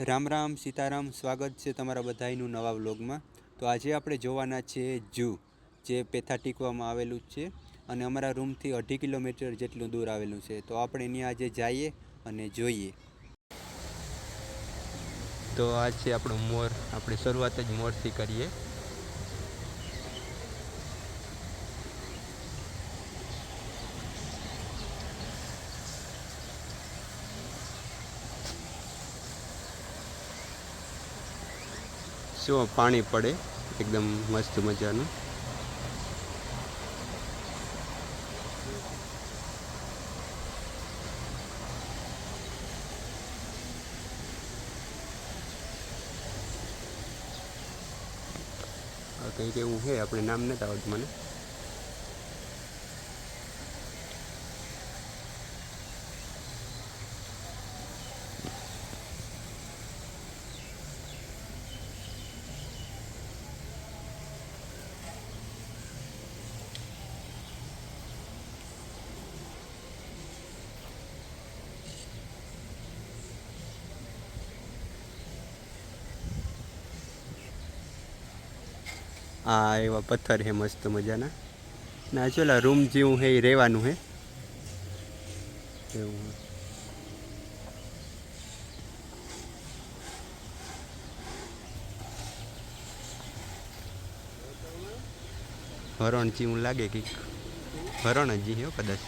રામ રામ સીતારામ, સ્વાગત છે તમારા બધાનું નવા વ્લોગમાં. તો આજે આપણે જોવાના છે જૂ, જે પેથા ટીકવામાં આવેલું છે અને અમારા રૂમથી 2.5 કિલોમીટર જેટલું દૂર આવેલું છે. તો આપણે ત્યાં આજે જઈએ અને જોઈએ. તો આ છે આપણો મોર. આપણે શરૂઆત જ મોરથી કરીએ. શું પાણી પડે એકદમ મસ્ત મજાનું. કંઈક એવું છે, આપણે નામ નથી આવડતું મને. આ એવા પથ્થર છે મસ્ત મજાના. ના ચોલા રૂમ જેવું છે એ રહેવાનું છે એવું. હરણ જેવું લાગે કંઈક. હરણ જ હો કદાચ.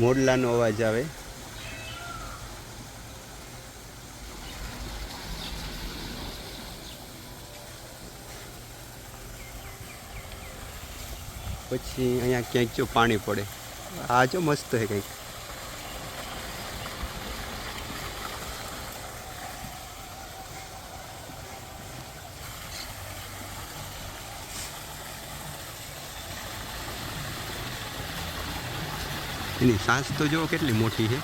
મોરલાનો અવાજ આવે. પછી અહીંયા ક્યાંક જો પાણી પડે. આ જો મસ્ત છે કંઈક. એની સાંસ તો જુઓ કેટલી મોટી છે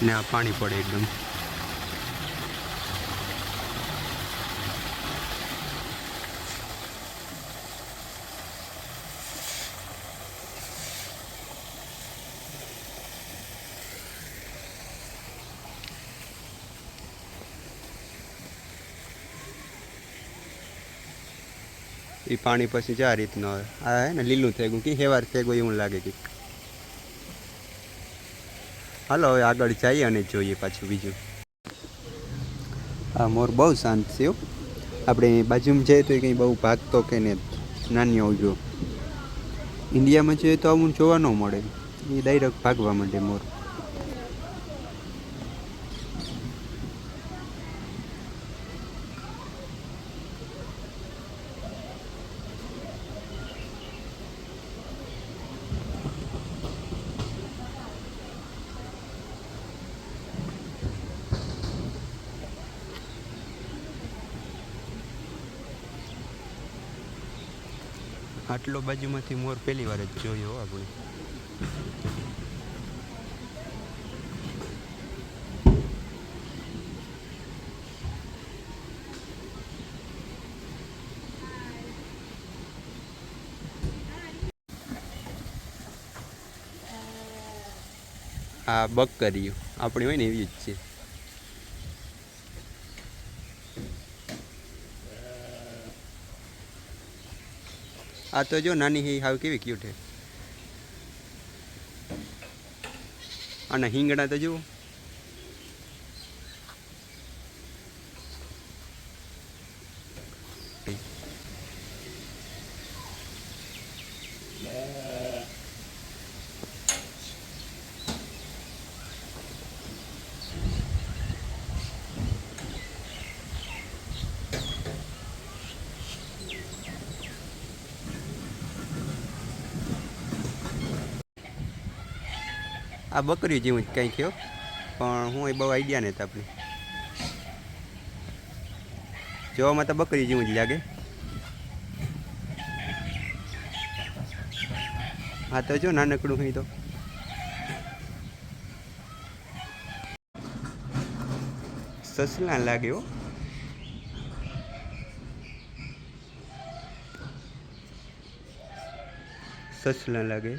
ને આ પાણી પડે એકદમ. એ પાણી પછી જ આ રીતનો આ હે ને લીલું થઈ ગયું કે હેવાર થઈ ગયું એવું લાગે કંઈક. હાલો હવે આગળ જઈએ અને જોઈએ પાછું બીજું. આ મોર બહુ શાંત છે. આપણે બાજુમાં જઈએ તો કંઈ બહુ ભાગતો કે ને નાની આવજો. ઇન્ડિયામાં જોઈએ તો આવું જોવા ન મળે. એ ડાયરેક્ટ ભાગવા માંડે મોર. આટલો બાજુમાંથી મોર પહેલી વાર જ જોયો આપણે. આ બકરીઓ આપણી હોય ને એવી જ છે. આ તો જો નાની હી હાવ કેવી ક્યુટ છે. આના હિંગડા તો જુઓ. આ બકરી જેવું જ કંઈ થયો પણ હું એ બહુ આઈડિયા નથી આપણે. જોવામાં તો બકરી જેવું જ લાગે. હા તો જો નાનકડું હોય તો સસલા લાગે હો. સસલા લાગે.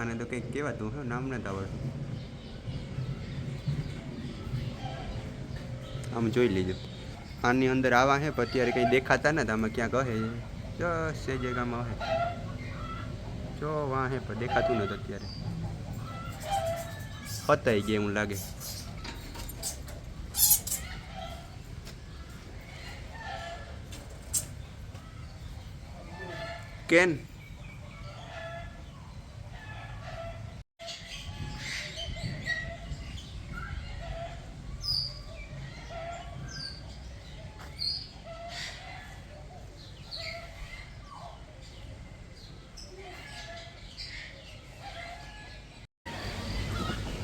આને તો કંઈક કહેવાતું હે, નામ નથી આવડતું. આમ જોઈ લેજો. આની અંદર આવા હે પણ અત્યારે કંઈ દેખાતા નથી. આમાં ક્યાંક હે જો સે જગ્યામાં હે જો વાં હે પણ દેખાતું નથી અત્યારે. પતાઈ ગયા એવું લાગે. કેન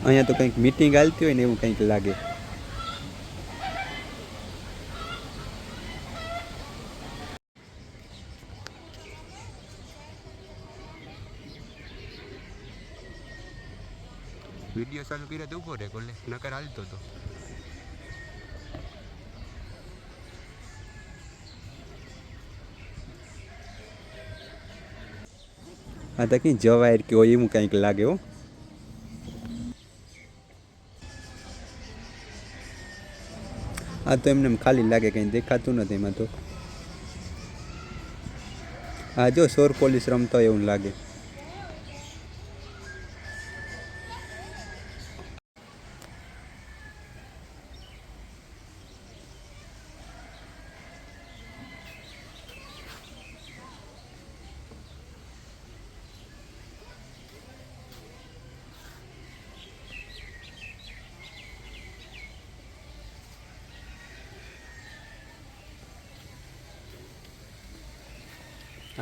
અહીંયા તો કંઈક મીટિંગ હાલતી હોય ને એવું કંઈક લાગે. વિડીયો ચાલુ કર્યો તો ઊભો રહે કોલે નકર હાલતો હતો. આ તો કંઈ જવાયર કે હોય એવું કંઈક લાગે હો. આ તો એમને ખાલી લાગે, કંઈ દેખાતું નથી એમાં તો. હા જો સોર પોલીસ રમતો હોય એવું લાગે.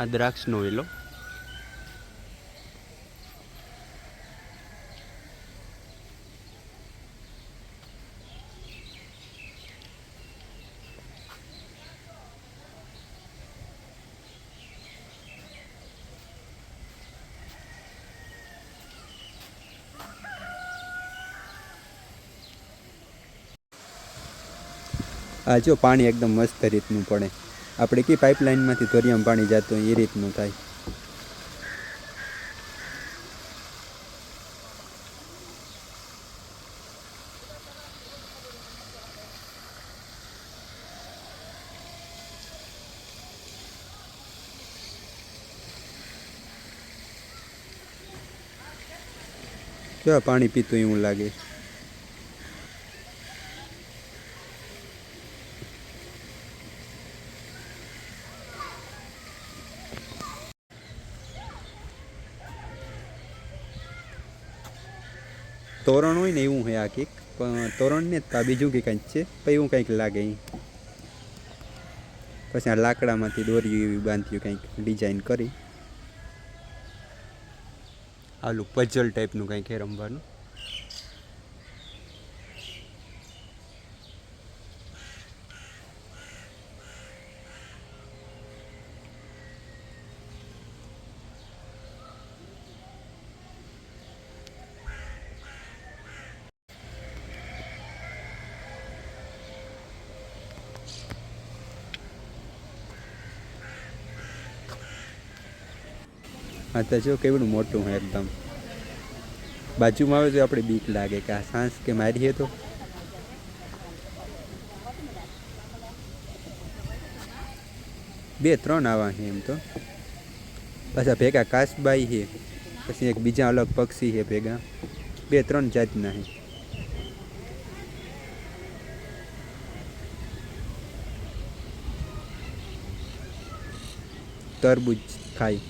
આ દ્રાક્ષનો વેલો. આ જો પાણી એકદમ મસ્ત રીતનું પડે. આપણે કે પાઇપલાઇનમાંથી ધોરિયામાં પાણી જતું હોય એ રીતનું થાય. કેવા પાણી પીતું એવું લાગે. તોરણ હોય ને એવું હે આ કંઈક, પણ તોરણ ને આ બીજું કંઈક જ છે પણ એવું કંઈક લાગે અહીં. પછી આ લાકડામાંથી દોરી એવી બાંધ્યું કંઈક ડિઝાઇન કરી. આલું પઝલ ટાઈપનું કંઈક હે રમવાનું. હા તો જો કેવડું મોટું હોય એકદમ. બાજુમાં આવે તો આપણે બીક લાગે કે આ સાંસ કે મારીએ તો. બે ત્રણ આવા છે એમ તો. પાછા ભેગા કાસબાઈ છે, પછી એક બીજા અલગ પક્ષી છે ભેગા. બે ત્રણ જાતના છે. તરબૂચ ખાય.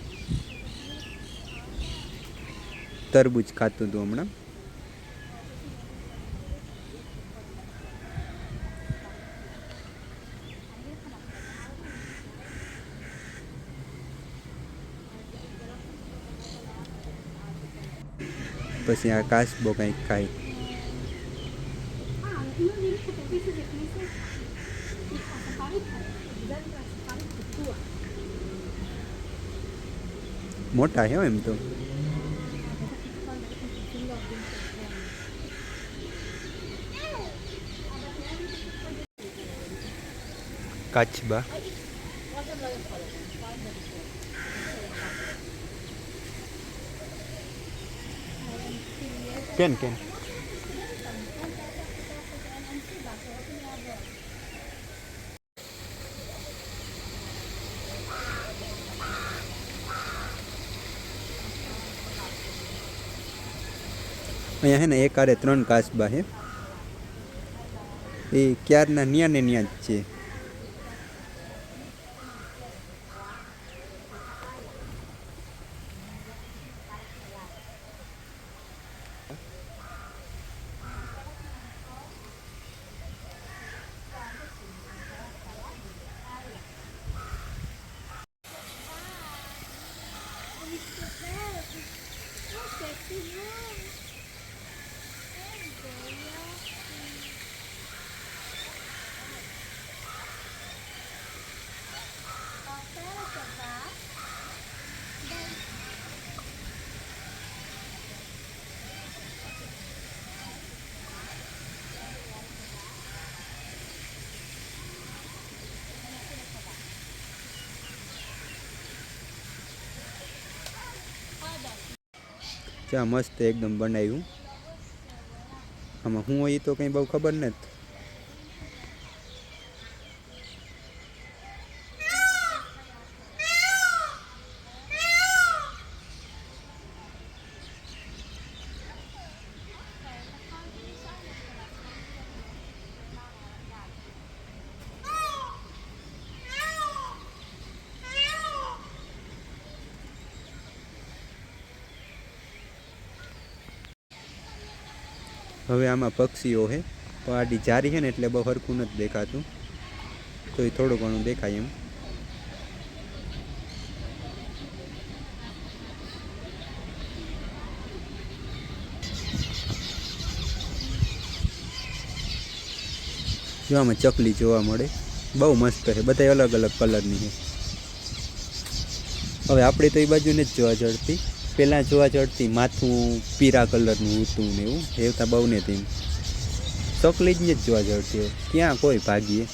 તરબૂચ ખાતું હતું હમણાં. પછી આ કાચબો કંઈક ખાય. મોટા છે એમ તો. કાચબા કેન કેન અહીંયા છે ને એક આરે 3 કાચબા છે. એ ક્યારના ન્યા ને ન્યા જ છે. ચા મસ્ત એકદમ બનાવ્યું. આમાં હું હોય તો કંઈ બહુ ખબર નથી. હવે આમાં પક્ષીઓ છે તો આડી જારી છે ને એટલે બહુ સરખું નથી દેખાતું, તો એ થોડું ઘણું દેખાય એમ. જો આમાં ચકલી જોવા મળે, બહુ મસ્ત છે, બધા અલગ અલગ કલરની છે. હવે આપણે તો એ બાજુ નથી જોવા જડતી, પહેલાં જોવા જડતી માથું પીળા કલરનું હતું ને એવું હેવતા બહુ ને તેમ. ચકલી જ નથી જોવા જડતી, ક્યાં કોઈ ભાગીએ.